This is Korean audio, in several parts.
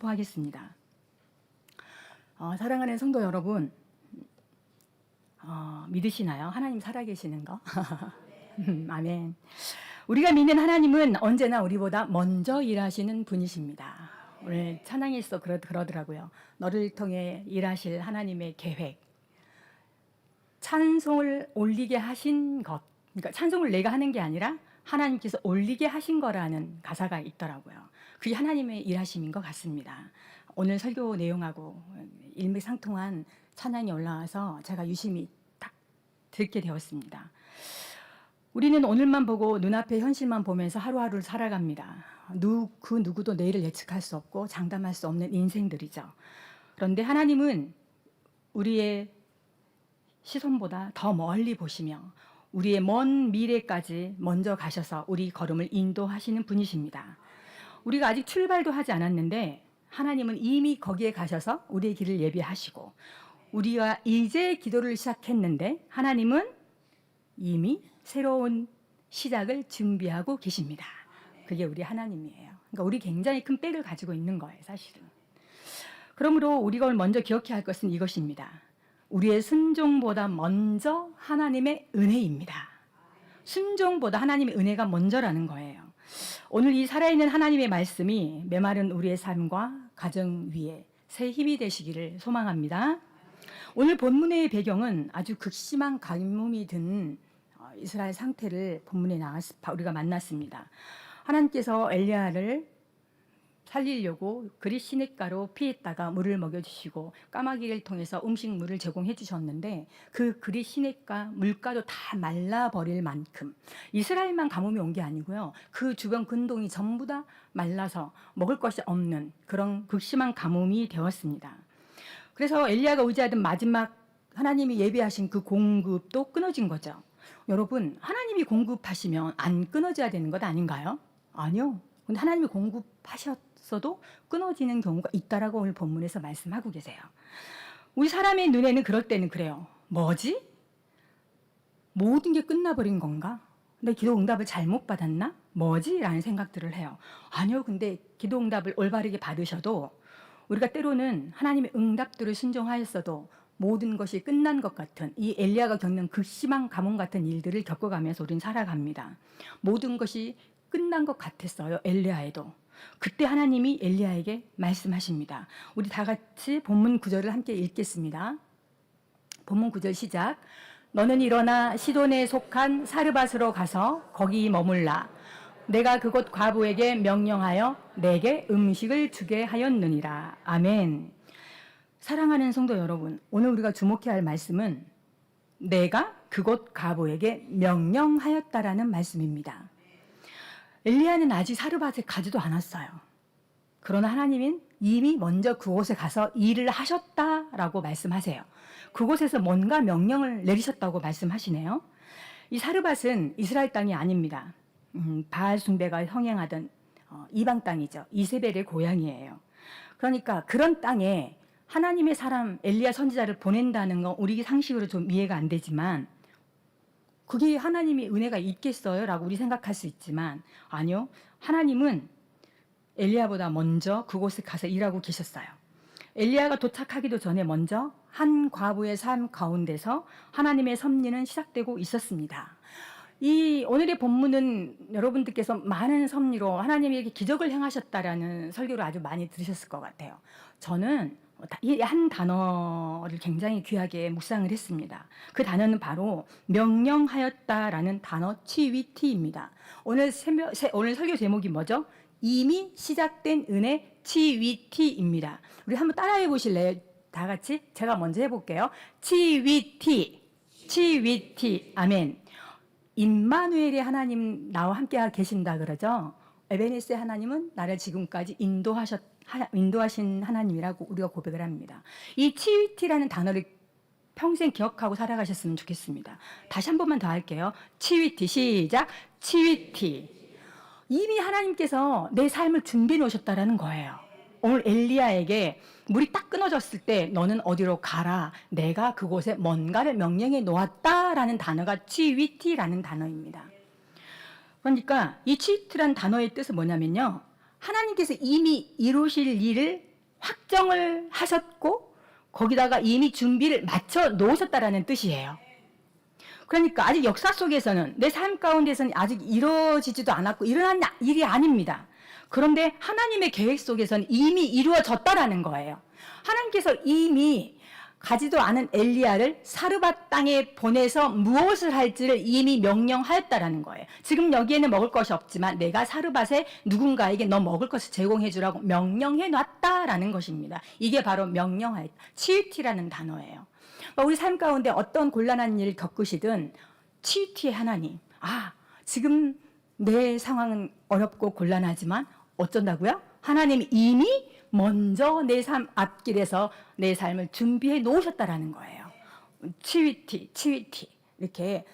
선포하겠습니다. 사랑하는 성도 여러분, 믿으시나요? 하나님 살아계시는 거? 아멘. 우리가 믿는 하나님은 언제나 우리보다 먼저 일하시는 분이십니다. 오늘 찬양에서 그러더라고요. 너를 통해 일하실 하나님의 계획. 찬송을 올리게 하신 것. 그러니까 찬송을 내가 하는 게 아니라 하나님께서 올리게 하신 거라는 가사가 있더라고요. 그게 하나님의 일하심인 것 같습니다. 오늘 설교 내용하고 일맥상통한 찬양이 올라와서 제가 유심히 딱 듣게 되었습니다. 우리는 오늘만 보고 눈앞의 현실만 보면서 하루하루를 살아갑니다. 그 누구도 내일을 예측할 수 없고 장담할 수 없는 인생들이죠. 그런데 하나님은 우리의 시선보다 더 멀리 보시며 우리의 먼 미래까지 먼저 가셔서 우리 걸음을 인도하시는 분이십니다. 우리가 아직 출발도 하지 않았는데 하나님은 이미 거기에 가셔서 우리의 길을 예비하시고, 우리가 이제 기도를 시작했는데 하나님은 이미 새로운 시작을 준비하고 계십니다. 그게 우리 하나님이에요. 그러니까 우리 굉장히 큰 백을 가지고 있는 거예요, 사실은. 그러므로 우리가 먼저 기억해야 할 것은 이것입니다. 우리의 순종보다 먼저 하나님의 은혜입니다. 순종보다 하나님의 은혜가 먼저라는 거예요. 오늘 이 살아있는 하나님의 말씀이 메마른 우리의 삶과 가정 위에 새 힘이 되시기를 소망합니다. 오늘 본문의 배경은 아주 극심한 가뭄이 든 이스라엘 상태를 본문에 우리가 만났습니다. 하나님께서 엘리야를 살리려고 그릿 시냇가로 피했다가 물을 먹여주시고 까마귀를 통해서 음식물을 제공해 주셨는데, 그 그릿 시냇가 물가도 다 말라버릴 만큼 이스라엘만 가뭄이 온 게 아니고요, 그 주변 근동이 전부 다 말라서 먹을 것이 없는 그런 극심한 가뭄이 되었습니다. 그래서 엘리야가 의지하던 마지막 하나님이 예비하신 그 공급도 끊어진 거죠. 여러분, 하나님이 공급하시면 안 끊어져야 되는 것 아닌가요? 아니요. 근데 하나님이 공급하셨어도 끊어지는 경우가 있다라고 오늘 본문에서 말씀하고 계세요. 우리 사람의 눈에는 그럴 때는 그래요. 뭐지? 모든 게 끝나버린 건가? 내 기도 응답을 잘못 받았나? 뭐지? 라는 생각들을 해요. 아니요. 근데 기도 응답을 올바르게 받으셔도 우리가 때로는 하나님의 응답들을 순종하였어도 모든 것이 끝난 것 같은, 이 엘리야가 겪는 극심한 가뭄 같은 일들을 겪어가면서 우리는 살아갑니다. 모든 것이 끝난 것 같았어요, 엘리야에도. 그때 하나님이 엘리야에게 말씀하십니다. 우리 다 같이 본문 9절을 함께 읽겠습니다. 본문 9절 시작. 너는 일어나 시돈에 속한 사르밧으로 가서 거기 머물라. 내가 그곳 과부에게 명령하여 내게 음식을 주게 하였느니라. 아멘. 사랑하는 성도 여러분, 오늘 우리가 주목해야 할 말씀은 내가 그곳 과부에게 명령하였다라는 말씀입니다. 엘리야는 아직 사르밧에 가지도 않았어요. 그러나 하나님은 이미 먼저 그곳에 가서 일을 하셨다라고 말씀하세요. 그곳에서 뭔가 명령을 내리셨다고 말씀하시네요. 이 사르밧은 이스라엘 땅이 아닙니다. 바알 숭배가 성행하던 이방 땅이죠. 이세벨의 고향이에요. 그러니까 그런 땅에 하나님의 사람 엘리야 선지자를 보낸다는 건 우리 상식으로 좀 이해가 안 되지만, 그게 하나님의 은혜가 있겠어요? 라고 우리 생각할 수 있지만, 아니요. 하나님은 엘리야보다 먼저 그곳에 가서 일하고 계셨어요. 엘리야가 도착하기도 전에 먼저 한 과부의 삶 가운데서 하나님의 섭리는 시작되고 있었습니다. 이 오늘의 본문은 여러분들께서 많은 섭리로 하나님에게 기적을 행하셨다라는 설교를 아주 많이 들으셨을 것 같아요. 저는 이 한 단어를 굉장히 귀하게 묵상을 했습니다. 그 단어는 바로 명령하였다라는 단어 치위티입니다. 오늘 설교 제목이 뭐죠? 이미 시작된 은혜 치위티입니다. 우리 한번 따라해 보실래요? 다 같이 제가 먼저 해볼게요. 치위티, 치위티. 아멘. 임마누엘의 하나님 나와 함께 계신다 그러죠. 에베네스의 하나님은 나를 지금까지 인도하신 하나님이라고 우리가 고백을 합니다. 이 치위티라는 단어를 평생 기억하고 살아가셨으면 좋겠습니다. 다시 한 번만 더 할게요. 치위티, 시작. 치위티. 이미 하나님께서 내 삶을 준비해 놓으셨다라는 거예요. 오늘 엘리야에게 물이 딱 끊어졌을 때 너는 어디로 가라. 내가 그곳에 뭔가를 명령해 놓았다라는 단어가 치위티라는 단어입니다. 그러니까 이 치위티라는 단어의 뜻은 뭐냐면요, 하나님께서 이미 이루실 일을 확정을 하셨고 거기다가 이미 준비를 마쳐 놓으셨다라는 뜻이에요. 그러니까 아직 역사 속에서는 내 삶 가운데서는 아직 이루어지지도 않았고 일어난 일이 아닙니다. 그런데 하나님의 계획 속에서는 이미 이루어졌다라는 거예요. 하나님께서 이미 가지도 않은 엘리야를 사르밧 땅에 보내서 무엇을 할지를 이미 명령하였다라는 거예요. 지금 여기에는 먹을 것이 없지만 내가 사르밧에 누군가에게 너 먹을 것을 제공해 주라고 명령해 놨다라는 것입니다. 이게 바로 명령하였다. 치유티라는 단어예요. 우리 삶 가운데 어떤 곤란한 일을 겪으시든 치유티의 하나님, 지금 내 상황은 어렵고 곤란하지만 어쩐다고요? 하나님이 이미 먼저 내 삶 앞길에서 내 삶을 준비해 놓으셨다라는 거예요. 치유티 이렇게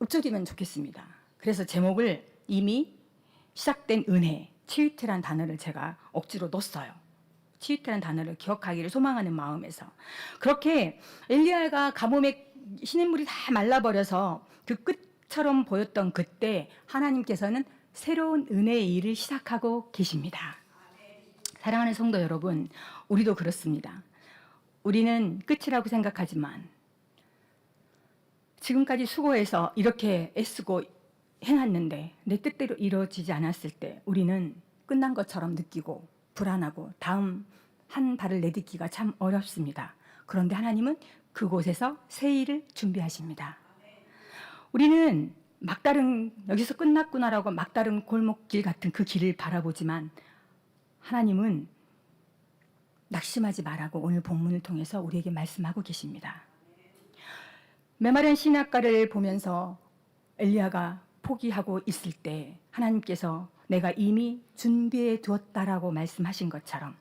읊조리면 좋겠습니다. 그래서 제목을 이미 시작된 은혜, 치유티라는 단어를 제가 억지로 넣었어요. 치유티라는 단어를 기억하기를 소망하는 마음에서. 그렇게 엘리야가 가뭄에 시냇물이 다 말라버려서 그 끝처럼 보였던 그때 하나님께서는 새로운 은혜의 일을 시작하고 계십니다. 사랑하는 성도 여러분, 우리도 그렇습니다. 우리는 끝이라고 생각하지만 지금까지 수고해서 이렇게 애쓰고 해놨는데 내 뜻대로 이루어지지 않았을 때 우리는 끝난 것처럼 느끼고 불안하고 다음 한 발을 내딛기가 참 어렵습니다. 그런데 하나님은 그곳에서 새 일을 준비하십니다. 우리는 막다른 여기서 끝났구나라고 막다른 골목길 같은 그 길을 바라보지만 하나님은 낙심하지 말라고 오늘 본문을 통해서 우리에게 말씀하고 계십니다. 메마른 시냇가를 보면서 엘리야가 포기하고 있을 때 하나님께서 내가 이미 준비해 두었다라고 말씀하신 것처럼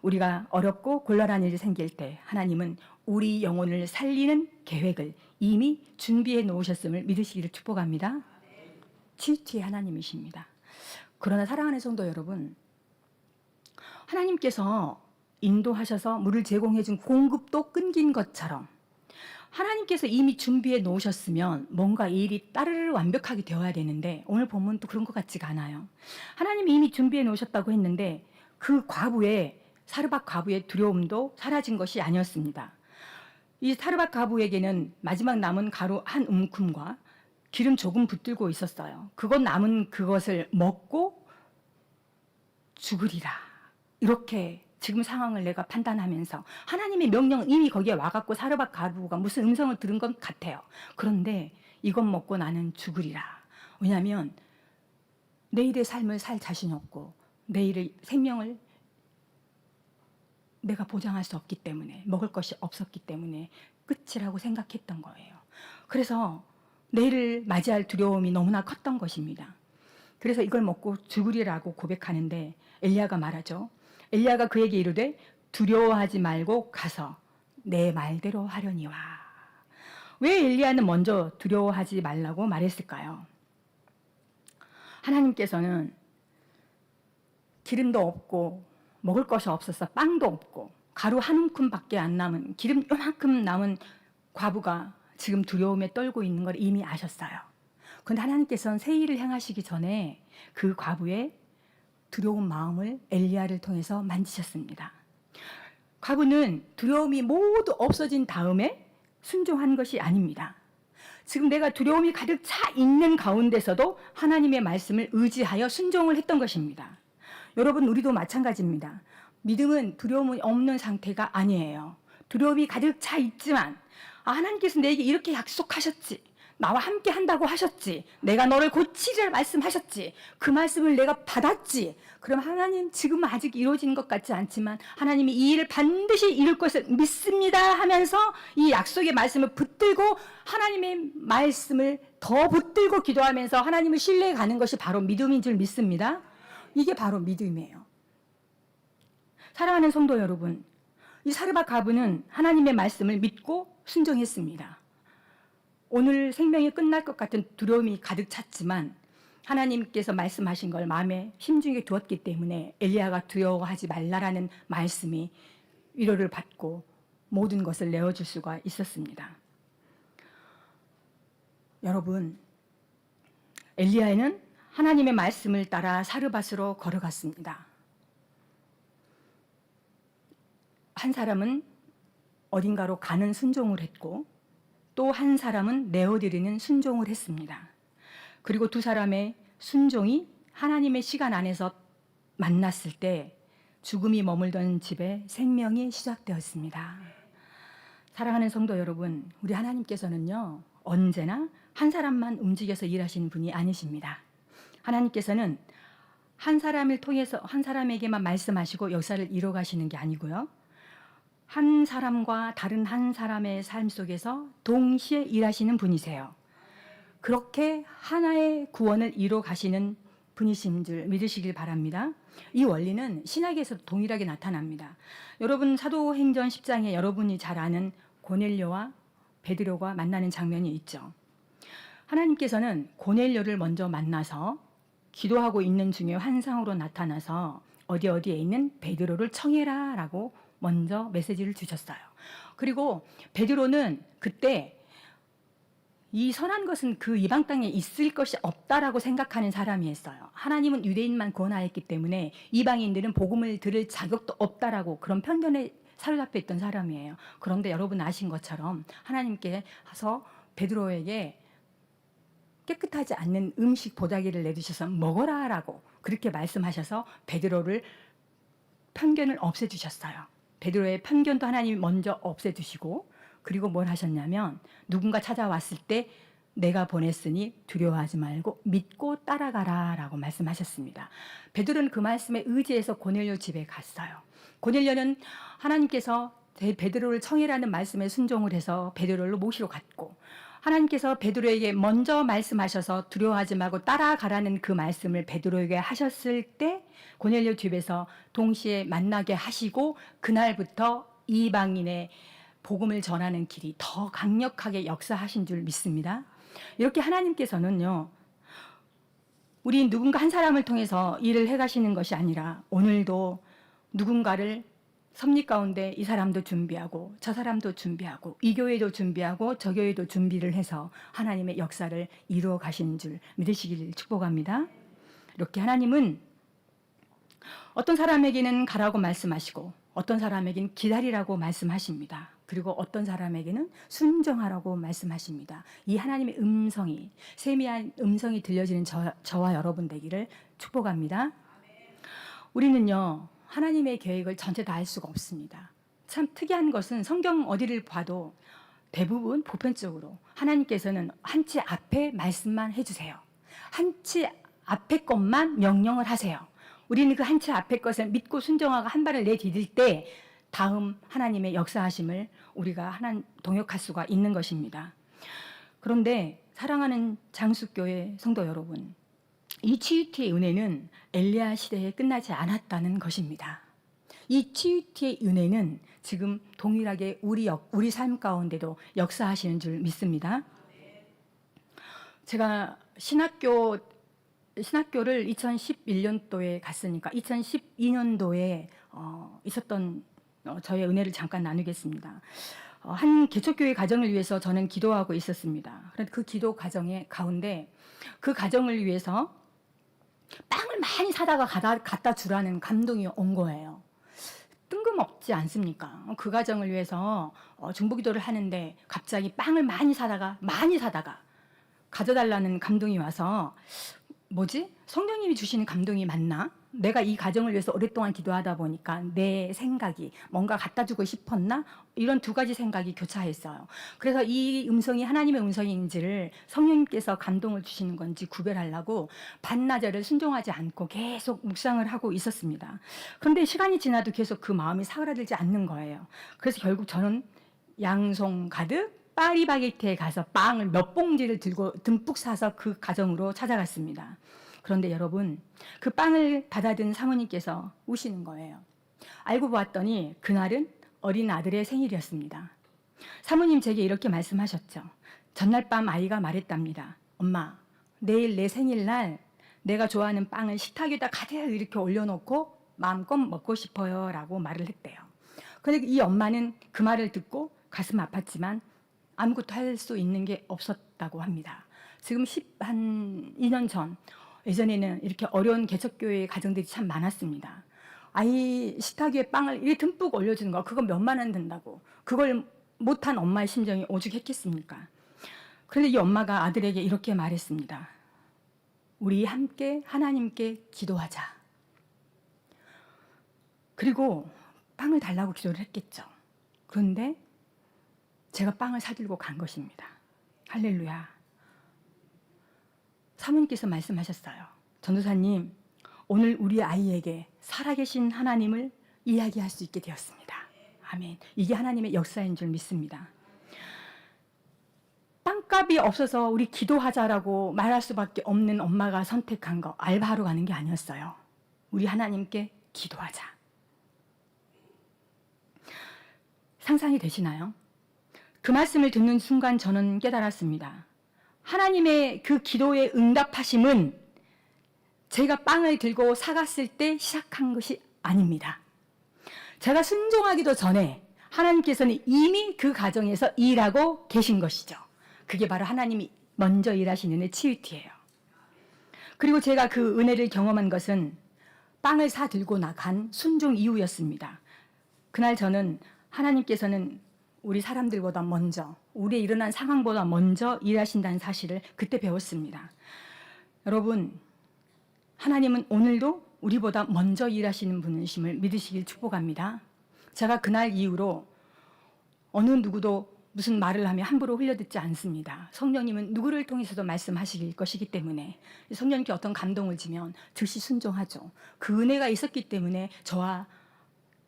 우리가 어렵고 곤란한 일이 생길 때 하나님은 우리 영혼을 살리는 계획을 이미 준비해 놓으셨음을 믿으시기를 축복합니다. 치유티의 하나님이십니다. 그러나 사랑하는 성도 여러분, 하나님께서 인도하셔서 물을 제공해 준 공급도 끊긴 것처럼 하나님께서 이미 준비해 놓으셨으면 뭔가 이 일이 따르르 완벽하게 되어야 되는데 오늘 본문도 그런 것 같지가 않아요. 하나님이 이미 준비해 놓으셨다고 했는데 그 사르밧 과부의 두려움도 사라진 것이 아니었습니다. 이 사르밧 과부에게는 마지막 남은 가루 한 움큼과 기름 조금 붙들고 있었어요. 남은 그것을 먹고 죽으리라. 이렇게 지금 상황을 내가 판단하면서 하나님의 명령은 이미 거기에 와갖고 사르밧 과부가 무슨 음성을 들은 것 같아요. 그런데 이것 먹고 나는 죽으리라. 왜냐하면 내일의 삶을 살 자신이 없고 내일의 생명을 내가 보장할 수 없기 때문에 먹을 것이 없었기 때문에 끝이라고 생각했던 거예요. 그래서 내일을 맞이할 두려움이 너무나 컸던 것입니다. 그래서 이걸 먹고 죽으리라고 고백하는데 엘리야가 말하죠. 엘리야가 그에게 이르되 두려워하지 말고 가서 내 말대로 하려니와. 왜 엘리야는 먼저 두려워하지 말라고 말했을까요? 하나님께서는 기름도 없고 먹을 것이 없어서 빵도 없고 가루 한 움큼밖에 안 남은 기름 요만큼 남은 과부가 지금 두려움에 떨고 있는 걸 이미 아셨어요. 그런데 하나님께서는 새 일을 행하시기 전에 그 과부의 두려운 마음을 엘리야를 통해서 만지셨습니다. 과부는 두려움이 모두 없어진 다음에 순종한 것이 아닙니다. 지금 내가 두려움이 가득 차 있는 가운데서도 하나님의 말씀을 의지하여 순종을 했던 것입니다. 여러분, 우리도 마찬가지입니다. 믿음은 두려움이 없는 상태가 아니에요. 두려움이 가득 차 있지만 하나님께서 내게 이렇게 약속하셨지. 나와 함께 한다고 하셨지. 내가 너를 고치리라 말씀하셨지. 그 말씀을 내가 받았지. 그럼 하나님 지금 아직 이루어지는 것 같지 않지만 하나님이 이 일을 반드시 이룰 것을 믿습니다 하면서 이 약속의 말씀을 붙들고 하나님의 말씀을 더 붙들고 기도하면서 하나님을 신뢰해 가는 것이 바로 믿음인 줄 믿습니다. 이게 바로 믿음이에요. 사랑하는 성도 여러분, 이 사르밧 과부는 하나님의 말씀을 믿고 순종했습니다. 오늘 생명이 끝날 것 같은 두려움이 가득 찼지만 하나님께서 말씀하신 걸 마음에 심중에 두었기 때문에 엘리야가 두려워하지 말라라는 말씀이 위로를 받고 모든 것을 내어줄 수가 있었습니다. 여러분, 엘리야는 하나님의 말씀을 따라 사르밧으로 걸어갔습니다. 한 사람은 어딘가로 가는 순종을 했고 또 한 사람은 내어드리는 순종을 했습니다. 그리고 두 사람의 순종이 하나님의 시간 안에서 만났을 때 죽음이 머물던 집에 생명이 시작되었습니다. 사랑하는 성도 여러분, 우리 하나님께서는요, 언제나 한 사람만 움직여서 일하시는 분이 아니십니다. 하나님께서는 한 사람을 통해서 한 사람에게만 말씀하시고 역사를 이뤄 가시는 게 아니고요. 한 사람과 다른 한 사람의 삶 속에서 동시에 일하시는 분이세요. 그렇게 하나의 구원을 이뤄 가시는 분이신 줄 믿으시길 바랍니다. 이 원리는 신약에서도 동일하게 나타납니다. 여러분 사도행전 10장에 여러분이 잘 아는 고넬료와 베드로가 만나는 장면이 있죠. 하나님께서는 고넬료를 먼저 만나서 기도하고 있는 중에 환상으로 나타나서 어디에 있는 베드로를 청해라 라고 먼저 메시지를 주셨어요. 그리고 베드로는 그때 이 선한 것은 그 이방 땅에 있을 것이 없다라고 생각하는 사람이었어요. 하나님은 유대인만 구원하였기 때문에 이방인들은 복음을 들을 자격도 없다라고 그런 편견에 사로잡혀 있던 사람이에요. 그런데 여러분 아신 것처럼 하나님께서 베드로에게 깨끗하지 않는 음식 보자기를 내주셔서 먹어라라고 그렇게 말씀하셔서 베드로를 편견을 없애주셨어요. 베드로의 편견도 하나님이 먼저 없애주시고 그리고 뭘 하셨냐면 누군가 찾아왔을 때 내가 보냈으니 두려워하지 말고 믿고 따라가라 라고 말씀하셨습니다. 베드로는 그 말씀에 의지해서 고넬료 집에 갔어요. 고넬료는 하나님께서 베드로를 청해라는 말씀에 순종을 해서 베드로를 모시러 갔고 하나님께서 베드로에게 먼저 말씀하셔서 두려워하지 말고 따라가라는 그 말씀을 베드로에게 하셨을 때 고넬료 집에서 동시에 만나게 하시고 그날부터 이방인의 복음을 전하는 길이 더 강력하게 역사하신 줄 믿습니다. 이렇게 하나님께서는요, 우리 누군가 한 사람을 통해서 일을 해가시는 것이 아니라 오늘도 누군가를 섭리 가운데 이 사람도 준비하고 저 사람도 준비하고 이 교회도 준비하고 저 교회도 준비를 해서 하나님의 역사를 이루어 가시는 줄 믿으시기를 축복합니다. 이렇게 하나님은 어떤 사람에게는 가라고 말씀하시고 어떤 사람에게는 기다리라고 말씀하십니다. 그리고 어떤 사람에게는 순종하라고 말씀하십니다. 이 하나님의 음성이 세미한 음성이 들려지는 저와 여러분 되기를 축복합니다. 우리는요 하나님의 계획을 전체 다 알 수가 없습니다. 참 특이한 것은 성경 어디를 봐도 대부분 보편적으로 하나님께서는 한치 앞에 말씀만 해주세요. 한치 앞에 것만 명령을 하세요. 우리는 그 한치 앞에 것을 믿고 순종하고 한 발을 내디딜 때 다음 하나님의 역사하심을 우리가 동역할 수가 있는 것입니다. 그런데 사랑하는 장수교회 성도 여러분, 이 치유티의 은혜는 엘리야 시대에 끝나지 않았다는 것입니다. 이 치유티의 은혜는 지금 동일하게 우리 삶 가운데도 역사하시는 줄 믿습니다. 제가 신학교를 2011년도에 갔으니까 2012년도에 있었던 저의 은혜를 잠깐 나누겠습니다. 한 개척교회 가정을 위해서 저는 기도하고 있었습니다. 그런데 그 기도 가정의 가운데 그 가정을 위해서 빵을 많이 사다가 갖다 주라는 감동이 온 거예요. 뜬금없지 않습니까? 그 가정을 위해서 중보기도를 하는데 갑자기 빵을 많이 사다가 가져달라는 감동이 와서 뭐지? 성령님이 주시는 감동이 맞나? 내가 이 가정을 위해서 오랫동안 기도하다 보니까 내 생각이 뭔가 갖다 주고 싶었나? 이런 두 가지 생각이 교차했어요. 그래서 이 음성이 하나님의 음성인지를 성령님께서 감동을 주시는 건지 구별하려고 반나절을 순종하지 않고 계속 묵상을 하고 있었습니다. 그런데 시간이 지나도 계속 그 마음이 사그라들지 않는 거예요. 그래서 결국 저는 양손 가득 파리바게트에 가서 빵을 몇 봉지를 들고 듬뿍 사서 그 가정으로 찾아갔습니다. 그런데 여러분, 그 빵을 받아든 사모님께서 우시는 거예요. 알고 보았더니 그날은 어린 아들의 생일이었습니다. 사모님 제게 이렇게 말씀하셨죠. 전날 밤 아이가 말했답니다. 엄마, 내일 내 생일날 내가 좋아하는 빵을 식탁에다 가득 이렇게 올려놓고 마음껏 먹고 싶어요 라고 말을 했대요. 그런데 이 엄마는 그 말을 듣고 가슴 아팠지만 아무것도 할 수 있는 게 없었다고 합니다. 지금 한 2년 전, 예전에는 이렇게 어려운 개척교회 가정들이 참 많았습니다. 아이 식탁 위에 빵을 이렇게 듬뿍 올려주는 거, 그거 몇만 원 든다고. 그걸 못한 엄마의 심정이 오죽했겠습니까? 그런데 이 엄마가 아들에게 이렇게 말했습니다. 우리 함께 하나님께 기도하자. 그리고 빵을 달라고 기도를 했겠죠. 그런데 제가 빵을 사들고 간 것입니다. 할렐루야. 사모님께서 말씀하셨어요. 전도사님, 오늘 우리 아이에게 살아계신 하나님을 이야기할 수 있게 되었습니다. 아멘. 이게 하나님의 역사인 줄 믿습니다. 빵값이 없어서 우리 기도하자라고 말할 수밖에 없는 엄마가 선택한 거, 알바하러 가는 게 아니었어요. 우리 하나님께 기도하자. 상상이 되시나요? 그 말씀을 듣는 순간 저는 깨달았습니다. 하나님의 그 기도에 응답하심은 제가 빵을 들고 사갔을 때 시작한 것이 아닙니다. 제가 순종하기도 전에 하나님께서는 이미 그 가정에서 일하고 계신 것이죠. 그게 바로 하나님이 먼저 일하시는 은혜 치유티예요. 그리고 제가 그 은혜를 경험한 것은 빵을 사 들고 나간 순종 이후였습니다. 그날 저는 하나님께서는 우리 사람들보다 먼저, 우리의 일어난 상황보다 먼저 일하신다는 사실을 그때 배웠습니다. 여러분, 하나님은 오늘도 우리보다 먼저 일하시는 분이심을 믿으시길 축복합니다. 제가 그날 이후로 어느 누구도 무슨 말을 하면 함부로 흘려듣지 않습니다. 성령님은 누구를 통해서도 말씀하실 것이기 때문에 성령님께 어떤 감동을 주면 즉시 순종하죠. 그 은혜가 있었기 때문에 저와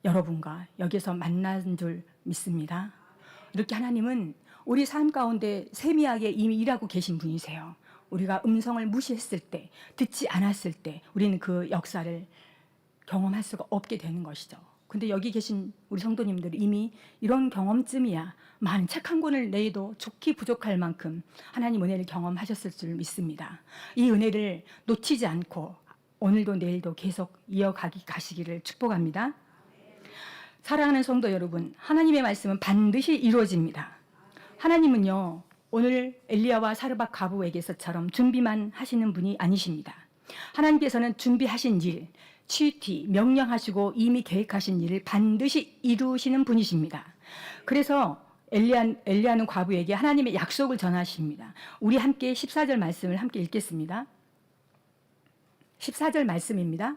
여러분과 여기서 만난 줄 믿습니다. 이렇게 하나님은 우리 삶 가운데 세미하게 이미 일하고 계신 분이세요. 우리가 음성을 무시했을 때, 듣지 않았을 때 우리는 그 역사를 경험할 수가 없게 되는 것이죠. 근데 여기 계신 우리 성도님들이 이미 이런 경험쯤이야 많은 책 한 권을 내도 좋기 부족할 만큼 하나님 은혜를 경험하셨을 줄 믿습니다. 이 은혜를 놓치지 않고 오늘도 내일도 계속 가시기를 축복합니다. 사랑하는 성도 여러분, 하나님의 말씀은 반드시 이루어집니다. 하나님은요, 오늘 엘리야와 사르밧 과부에게서처럼 준비만 하시는 분이 아니십니다. 하나님께서는 준비하신 일, 치유티, 명령하시고 이미 계획하신 일을 반드시 이루시는 분이십니다. 그래서 엘리야는 과부에게 하나님의 약속을 전하십니다. 우리 함께 14절 말씀을 함께 읽겠습니다. 14절 말씀입니다.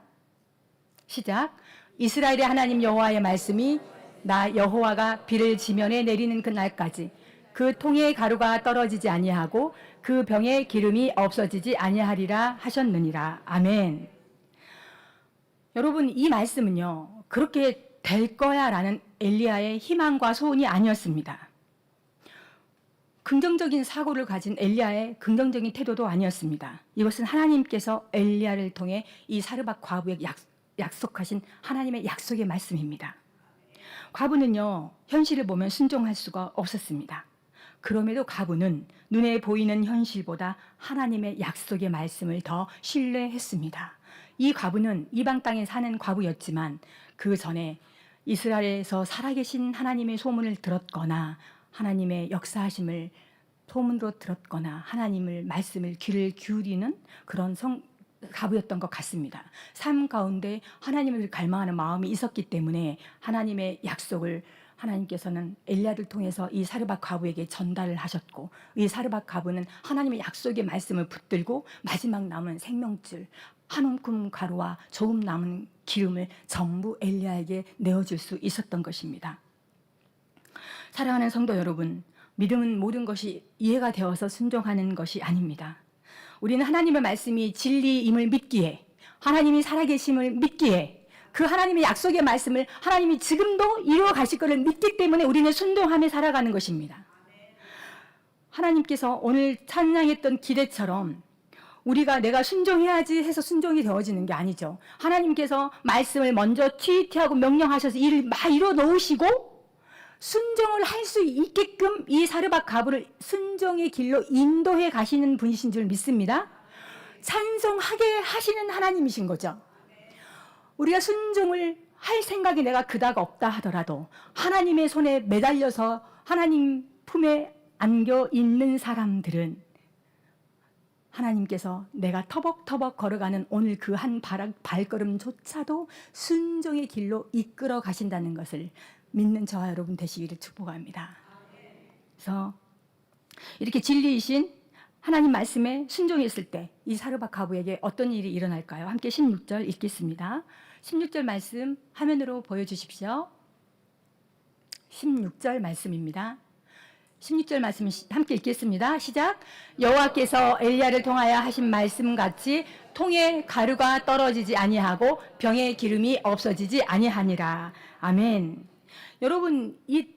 시작. 이스라엘의 하나님 여호와의 말씀이 나 여호와가 비를 지면에 내리는 그날까지 그 통에 가루가 떨어지지 아니하고 그 병에 기름이 없어지지 아니하리라 하셨느니라. 아멘. 여러분, 이 말씀은요, 그렇게 될 거야 라는 엘리야의 희망과 소원이 아니었습니다. 긍정적인 사고를 가진 엘리야의 긍정적인 태도도 아니었습니다. 이것은 하나님께서 엘리야를 통해 이 사르밧 과부에게 약속하신 하나님의 약속의 말씀입니다. 과부는요, 현실을 보면 순종할 수가 없었습니다. 그럼에도 과부는 눈에 보이는 현실보다 하나님의 약속의 말씀을 더 신뢰했습니다. 이 과부는 이방 땅에 사는 과부였지만 그 전에 이스라엘에서 살아계신 하나님의 소문을 들었거나 하나님의 역사하심을 소문으로 들었거나 하나님을 말씀을 귀를 기울이는 그런 과부였던 것 같습니다. 삶 가운데 하나님을 갈망하는 마음이 있었기 때문에 하나님의 약속을 하나님께서는 엘리야를 통해서 이 사르밧 과부에게 전달을 하셨고, 이 사르밧 과부는 하나님의 약속의 말씀을 붙들고 마지막 남은 생명줄 한 움큼 가루와 조금 남은 기름을 전부 엘리야에게 내어줄 수 있었던 것입니다. 사랑하는 성도 여러분, 믿음은 모든 것이 이해가 되어서 순종하는 것이 아닙니다. 우리는 하나님의 말씀이 진리임을 믿기에, 하나님이 살아계심을 믿기에, 그 하나님의 약속의 말씀을 하나님이 지금도 이루어 가실 것을 믿기 때문에 우리는 순종하며 살아가는 것입니다. 하나님께서 오늘 찬양했던 기대처럼 우리가 내가 순종해야지 해서 순종이 되어지는 게 아니죠. 하나님께서 말씀을 먼저 TT하고 명령하셔서 일을 막 이루어 놓으시고 순종을 할 수 있게끔 이 사르밧 과부를 순종의 길로 인도해 가시는 분이신 줄 믿습니다. 찬송하게 하시는 하나님이신 거죠. 우리가 순종을 할 생각이 내가 그닥 없다 하더라도 하나님의 손에 매달려서 하나님 품에 안겨 있는 사람들은 하나님께서 내가 터벅터벅 걸어가는 오늘 그 한 발걸음조차도 순종의 길로 이끌어 가신다는 것을 믿는 저와 여러분 되시기를 축복합니다. 그래서 이렇게 진리이신 하나님 말씀에 순종했을 때 이 사르밧 과부에게 어떤 일이 일어날까요? 함께 16절 읽겠습니다. 16절 말씀 화면으로 보여주십시오. 16절 말씀입니다. 16절 말씀 함께 읽겠습니다. 시작. 여호와께서 엘리야를 통하여 하신 말씀같이 통에 가루가 떨어지지 아니하고 병에 기름이 없어지지 아니하니라. 아멘. 여러분, 이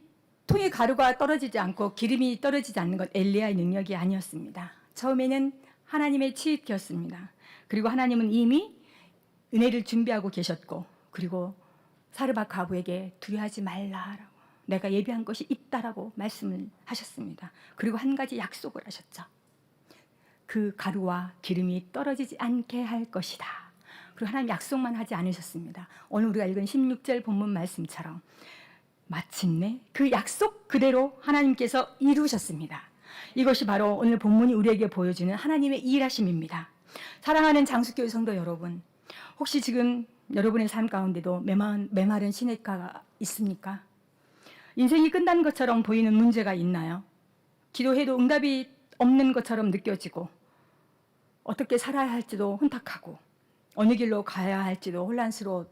통에 가루가 떨어지지 않고 기름이 떨어지지 않는 것 엘리야의 능력이 아니었습니다. 처음에는 하나님의 치읓이었습니다. 그리고 하나님은 이미 은혜를 준비하고 계셨고, 그리고 사르밧 과부에게 두려워하지 말라라고, 내가 예비한 것이 있다라고 말씀을 하셨습니다. 그리고 한 가지 약속을 하셨죠. 그 가루와 기름이 떨어지지 않게 할 것이다. 그리고 하나님 약속만 하지 않으셨습니다. 오늘 우리가 읽은 16절 본문 말씀처럼 마침내 그 약속 그대로 하나님께서 이루셨습니다. 이것이 바로 오늘 본문이 우리에게 보여주는 하나님의 일하심입니다. 사랑하는 장수교회 성도 여러분, 혹시 지금 여러분의 삶 가운데도 메마른 시냇가가 있습니까? 인생이 끝난 것처럼 보이는 문제가 있나요? 기도해도 응답이 없는 것처럼 느껴지고, 어떻게 살아야 할지도 혼탁하고, 어느 길로 가야 할지도 혼란스러운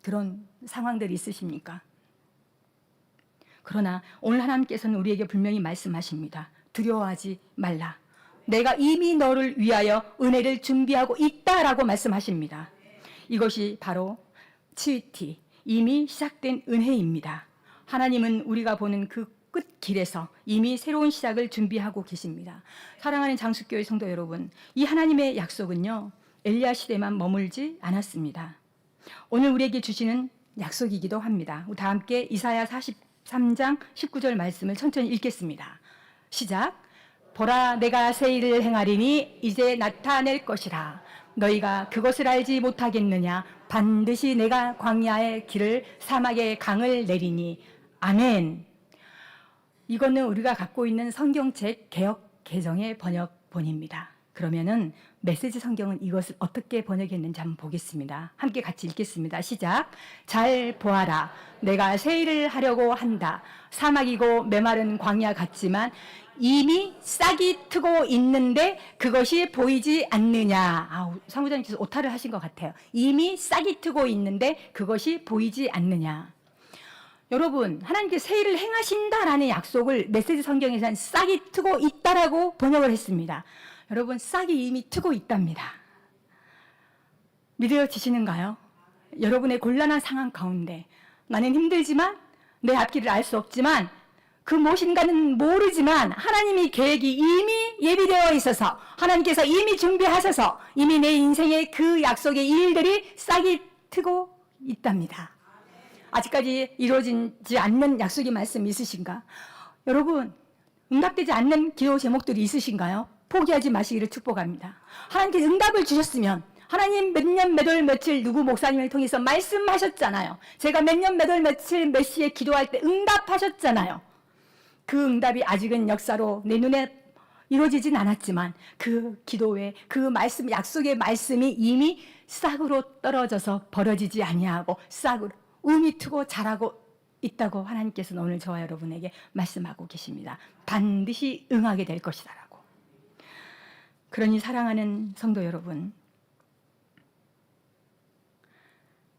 그런 상황들이 있으십니까? 그러나 오늘 하나님께서는 우리에게 분명히 말씀하십니다. 두려워하지 말라. 내가 이미 너를 위하여 은혜를 준비하고 있다라고 말씀하십니다. 이것이 바로 치유티, 이미 시작된 은혜입니다. 하나님은 우리가 보는 그 끝길에서 이미 새로운 시작을 준비하고 계십니다. 사랑하는 장수교회 성도 여러분, 이 하나님의 약속은요, 엘리야 시대만 머물지 않았습니다. 오늘 우리에게 주시는 약속이기도 합니다. 다 함께 이사야 43장 19절 말씀을 천천히 읽겠습니다. 시작. 보라, 내가 새 일을 행하리니 이제 나타낼 것이라. 너희가 그것을 알지 못하겠느냐? 반드시 내가 광야의 길을, 사막의 강을 내리니. 아멘. 이거는 우리가 갖고 있는 성경책 개역 개정의 번역본입니다. 그러면은 메시지 성경은 이것을 어떻게 번역했는지 한번 보겠습니다. 함께 같이 읽겠습니다. 시작. 잘 보아라. 내가 새 일을 하려고 한다. 사막이고 메마른 광야 같지만 이미 싹이 트고 있는데 그것이 보이지 않느냐. 사무장님께서 오타를 하신 것 같아요. 이미 싹이 트고 있는데 그것이 보이지 않느냐. 여러분, 하나님께서 새 일을 행하신다라는 약속을 메시지 성경에서는 싹이 트고 있다라고 번역을 했습니다. 여러분, 싹이 이미 트고 있답니다. 믿어지시는가요? 여러분의 곤란한 상황 가운데 나는 힘들지만, 내 앞길을 알 수 없지만, 그 무엇인가는 모르지만 하나님의 계획이 이미 예비되어 있어서, 하나님께서 이미 준비하셔서 이미 내 인생의 그 약속의 일들이 싹이 트고 있답니다. 아직까지 이루어지지 않는 약속의 말씀 있으신가? 여러분, 응답되지 않는 기도 제목들이 있으신가요? 포기하지 마시기를 축복합니다. 하나님께서 응답을 주셨으면, 하나님 몇 년 몇 월 며칠 누구 목사님을 통해서 말씀하셨잖아요. 제가 몇 년 몇 월 며칠 몇 시에 기도할 때 응답하셨잖아요. 그 응답이 아직은 역사로 내 눈에 이루어지진 않았지만 그 기도에 그 말씀, 약속의 말씀이 이미 싹으로 떨어져서 벌어지지 아니하고 싹으로 음이 트고 자라고 있다고 하나님께서는 오늘 저와 여러분에게 말씀하고 계십니다. 반드시 응하게 될 것이다라고. 그러니 사랑하는 성도 여러분,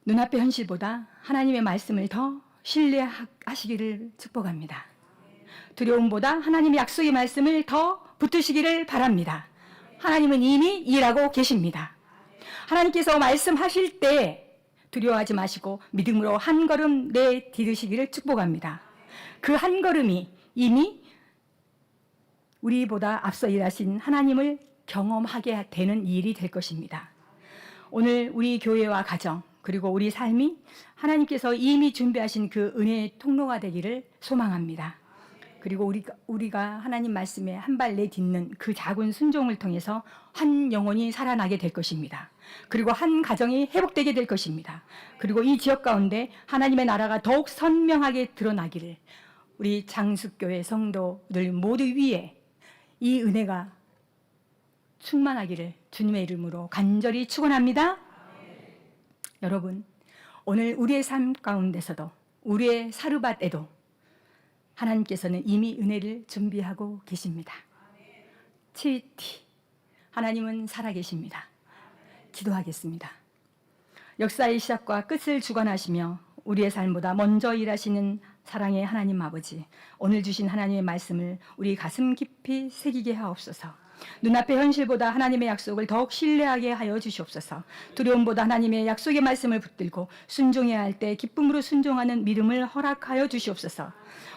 눈앞의 현실보다 하나님의 말씀을 더 신뢰하시기를 축복합니다. 두려움보다 하나님의 약속의 말씀을 더 붙드시기를 바랍니다. 하나님은 이미 일하고 계십니다. 하나님께서 말씀하실 때 두려워하지 마시고 믿음으로 한 걸음 내디디시기를 축복합니다. 그 한 걸음이 이미 우리보다 앞서 일하신 하나님을 경험하게 되는 일이 될 것입니다. 오늘 우리 교회와 가정, 그리고 우리 삶이 하나님께서 이미 준비하신 그 은혜의 통로가 되기를 소망합니다. 그리고 우리가 하나님 말씀에 한 발 내딛는 그 작은 순종을 통해서 한 영혼이 살아나게 될 것입니다. 그리고 한 가정이 회복되게 될 것입니다. 그리고 이 지역 가운데 하나님의 나라가 더욱 선명하게 드러나기를 우리 장수교회 성도들 모두 위에 이 은혜가 충만하기를 주님의 이름으로 간절히 축원합니다. 여러분, 오늘 우리의 삶 가운데서도 우리의 사르밧에도 하나님께서는 이미 은혜를 준비하고 계십니다. 치티, 하나님은 살아계십니다. 기도하겠습니다. 역사의 시작과 끝을 주관하시며 우리의 삶보다 먼저 일하시는 사랑의 하나님 아버지, 오늘 주신 하나님의 말씀을 우리 가슴 깊이 새기게 하옵소서. 눈앞의 현실보다 하나님의 약속을 더욱 신뢰하게 하여 주시옵소서. 두려움보다 하나님의 약속의 말씀을 붙들고 순종해야 할 때 기쁨으로 순종하는 믿음을 허락하여 주시옵소서.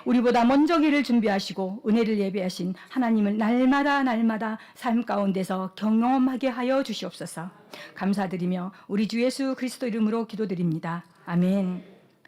우리보다 먼저 길을 준비하시고 은혜를 예배하신 하나님을 날마다 삶 가운데서 경험하게 하여 주시옵소서. 감사드리며 우리 주 예수 그리스도 이름으로 기도드립니다. 아멘.